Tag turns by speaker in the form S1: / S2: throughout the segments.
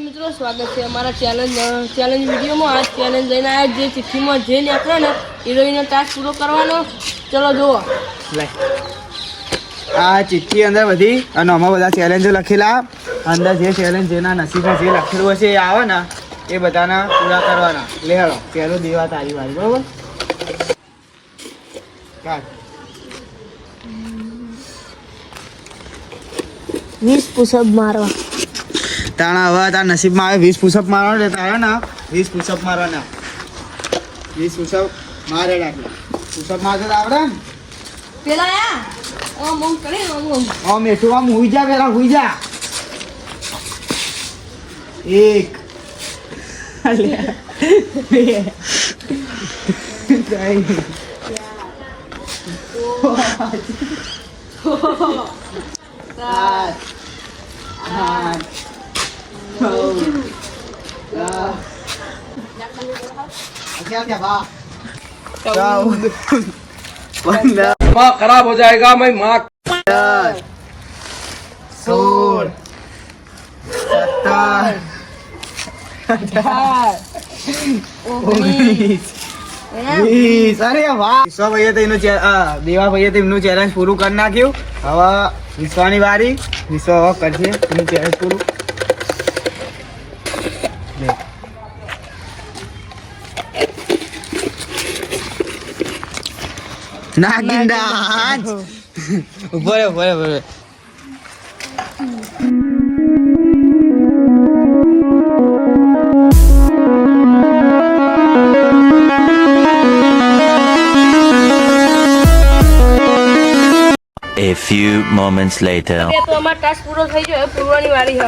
S1: મિત્રો સ્વાગત છે અમારા ચેલેન્જ વિડીયોમાં. આ ચેલેન્જ લઈને આવ્યા જે ચિઠ્ઠીમાં જે નીકળે ને હીરોઈનનો ટાસ્ક પૂરો કરવાનો. ચલો જુઓ.
S2: આ ચિઠ્ઠી અંદર બધી અને આમાં બધા ચેલેન્જો લખેલા. અંદર જે ચેલેન્જ જેના નસીબમાં જે લખેલું હશે એ આવે ને એ બધાના પૂરા કરવાના. લે હેડો પહેલો દેવા તારી વાળી બરોબર.
S1: 20 પુશઅપ મારવા.
S2: તાણા હવે તાર નસીબમાં આવે 20 પુશઅપ મારવાના. તારે ને 20 પુશઅપ મારવાના. 20 પુશઅપ મારે રાખે. પુશઅપ મારતો આવડે ને
S1: પેલા ઓમ ઓમ કરે
S2: ઓમ એઠું આમ હુઈ જા. પેલા હુઈ જા. 1
S3: माँ खराब हो जाएगा मैं माँ
S2: 16 17 અરે વાહ. વિશ્વા ભાઈએ તો એનું દેવા ભાઈએ તો એમનું ચેલેન્જ પૂરું કરી નાખ્યું. હવે વિશ્વાની વારી. વિશ્વા હવે કરશે એનું ચેલેન્જ પૂરું. ના ગિંડા બરાબર.
S4: A few moments later.
S1: તો અમારો ટાસ્ક પૂરો થઈ ગયો. પૂરવાની વારી હે.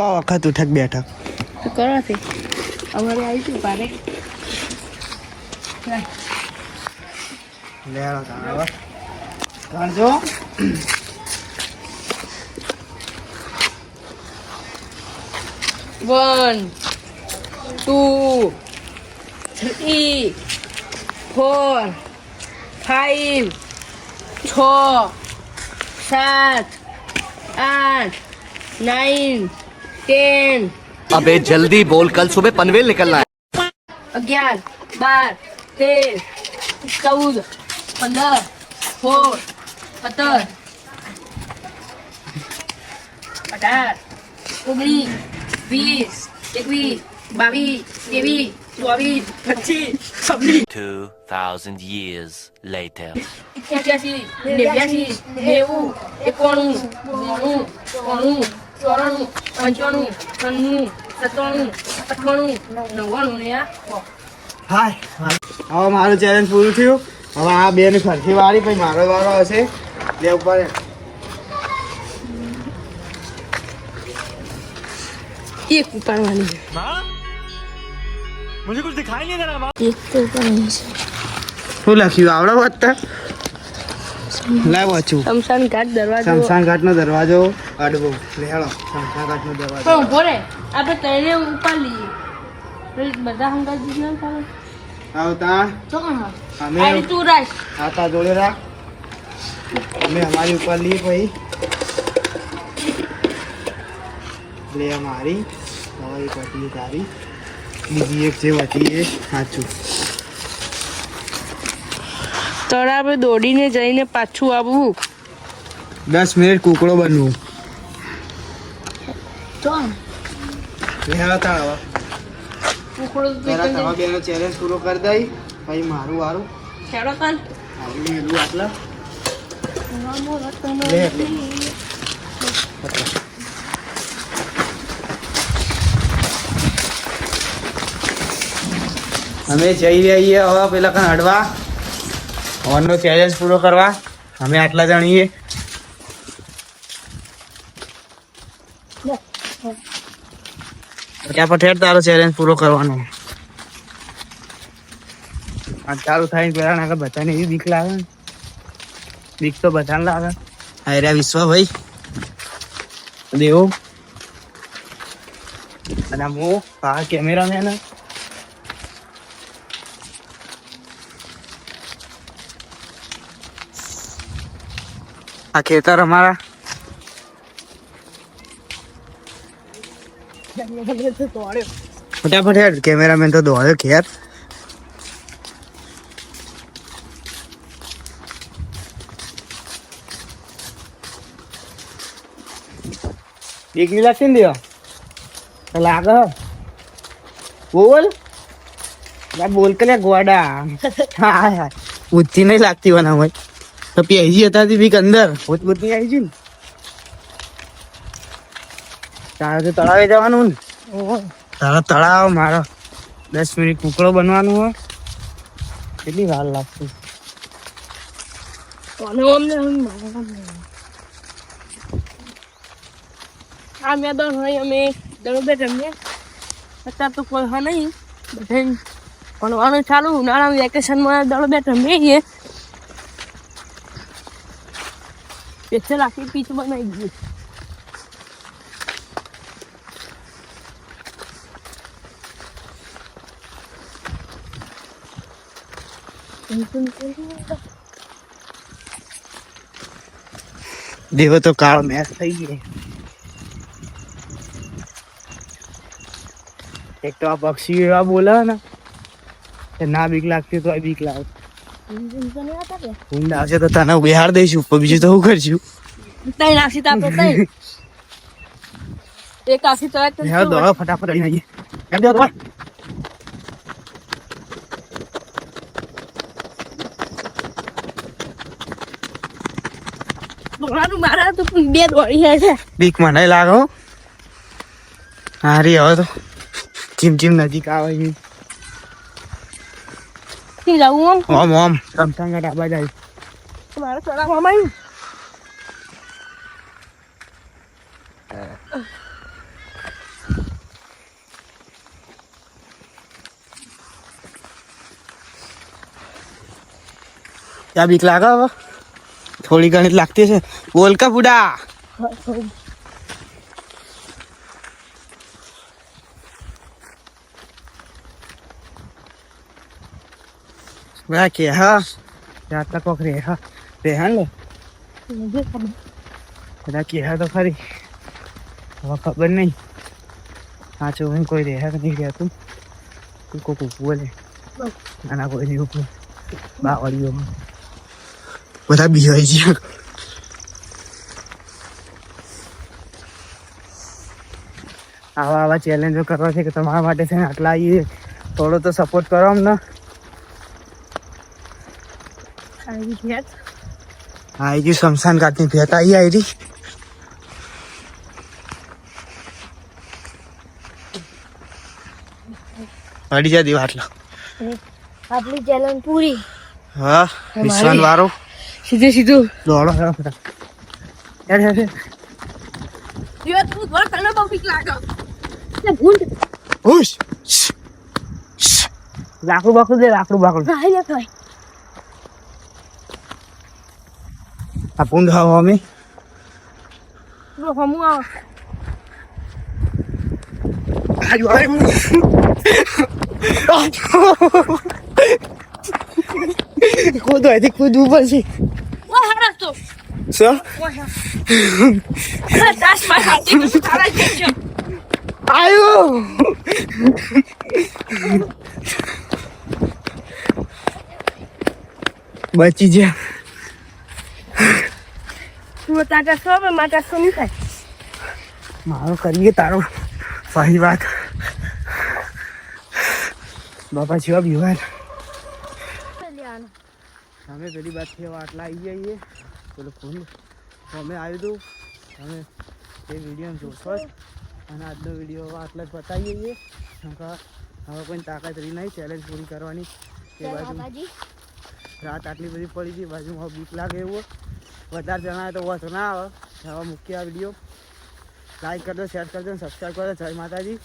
S2: આ વખત ઉઠક બેઠક
S1: તો કરવાથી અમારે આવીશું પારે.
S2: ગણજો.
S1: One, 2, 3, 4, 5, 6, 7, 8, 9, 10.
S4: अबे जल्दी बोल, कल सुबह पनवेल निकलना है.
S1: 11, 12, 13, 14, 15, 16, 17, 18, 19, 20, 21, 22, 23, 24, 25, 26.
S4: 2000 years later.
S1: 81, 89, 90, 91, 92, 93, 94, 95, 96, 97, 98, 99 ને આ.
S2: હાય હવે મારું ચેલેન્જ પૂરું થયું. હવે આ બે ની ફરતી વાળી પછી મારો વારો હશે. લે ઉપર
S1: એક ઉપાડવાની છે.
S4: मुझे कुछ दिखाई नहीं दे रहा.
S1: એક તો ઉપાડવાની છે.
S2: શું લખ્યું આવડે વાંચતા? લાવ વાંચું.
S1: શમશાન ઘાટ દરવાજો.
S2: શમશાન ઘાટનો દરવાજો અડવો. લે હેડો શમશાન ઘાટનો દરવાજો.
S1: પણ ઉભો રે આપણે તઈને ઉપાડ લઈએ. બધા હંગાત દીધા ચાલે.
S2: આવતા
S1: ચોકણ
S2: અમે
S1: આ તું રાખ.
S2: આતા જોડે રાખ. અમે અમારી ઉપર લઈએ પછી લે અમારી હવે એક હતી તારી બીજી એક જે હતી એ સાચું.
S1: તળાવે દોડીને જઈને પાછું આવવું.
S2: 10 મિનિટ કુકડો બનવું. લે હેડો તાણ હવે પેલા તમારા બેનો ચેલેન્જ પૂરો કરી દઈ પછી મારું વારું.
S1: ખેડો કાન
S2: આટલું મેલું આટલા લે એટલે અમે જઈ રહ્યા છીએ હવે પેલા કાન હડવા ઓનનો ચેલેન્જ પૂરો કરવા. અમે આટલા જણીએ. ફટાફટ હેડ તારો ચેલેન્જ પૂરો કરવાનો. આ ચાલુ થાય પેલા બધાને એવી બીક લાગે. બીક તો બધાને લાગે. અરે વિશ્વા ભાઈ દેવો અને હું આ કેમેરામેન આ ખેતર અમારા ફટાફટ હેડ કેમેરામેન તો દોડ્યો ખેર એક મિનિટ છે ને દેવા લાગે બોલ બોલ કે ગોડા હા હા બુદ્ધિ નહીં લાગતી બના ભાઈ તો પેજી હતા બીક અંદર ભૂત બુદ્ધિ આવી છે ને તારે તો તળાવે જવાનું ને તારા તળાવ મારો 10 મિનિટ કુકડો બનવાનું હોય કેટલી વાર લાગશે
S1: આ મેદાન હોય અમે દડોબે રમીએ અત્યારે તો કોઈ હા નહીં બધા ભણવાનું ચાલુ ઉનાળામાં વેકેશનમાં દડોબે રમીએ છીએ પેચર આખી પીચ બનાવી દીધી
S2: દેવો તો કાળ મેચ થઈ ગઈ એક તો આ પક્ષી એવા બોલે ને કે ના બીક લાગતી તો બીક લાગે ઊંડ આવશે તો તને બિહાર દઈશું ઉપર બીજું તો શું કરશું
S1: તઈ નાખી તો આપણે તઈ એક આખી તો
S2: દોડો ફટાફટ અહીં આવીએ એમ દો દોડ
S1: મારા તો બે દોડી જાય છે
S2: બીક મને લાગો હારી હવે તો ચીમ નજીક આવે છે
S1: જવું
S2: ઓમ ઓમ સમસાંગા ડાબા જાય
S1: મારે ચડાવવામાં આવ્યું
S2: ત્યાં બીક લાગે હવે થોડી ઘણી જ લાગતી છે બોલ કા બુડા કે હા ત્યાં તક કોક રે હા ને બધા કે હા તો ખરી હવે ખબર નહીં સાચું હું કોઈ રહે કે નહીં રહેતું તું કોક બોલે આના કોઈ નહીં ઉપર બાવળીઓમાં બધા બિહાઈ ગયા આવા ચેલેન્જો કરવા છે કે તમારા માટે છે ને આટલા આવીએ થોડો તો સપોર્ટ કરો અમને આવી ગયું શમશાન ઘાટની ભેટ આવી અડી જા દેવા આટલા
S1: આપણી ચેલેન્જ પૂરી
S2: હા વિશ્વાન વાળો
S1: સીધું
S2: દોડો હેડ
S1: તું ઘર તને બહુ બીક લાગે ભૂલ
S2: હુશ લાકડું બાકડું દે લાકડું
S1: ભાઈ ભાઈ
S2: આ પૂંડ હવા અમે
S1: હમું આવ
S2: કૂદો અહીંથી કૂદવું પડશે શું આયો બચી જા મારો કરીએ તારો સારી વાત બાપા જેવા બીવાન અમે પેલી વાત થી આટલા આવી જઈએ પેલો ફોન અમે આવ્યું હતું અમે એ વિડીયો જોશો અને આજનો વિડીયો આટલા જ બતાવીએ છીએ હવે કોઈ તાકાત રહી નહીં ચેલેન્જ પૂરી કરવાની એ બાજુ રાત આટલી બધી પડી ગઈ બાજુમાં બીક લાગે એવું વધારે જણાવે તો વાંધો ના આવે હવે મૂકીએ આ વિડીયો લાઈક કરજો શેર કરજો સબસ્ક્રાઈબ કરજો જય માતાજી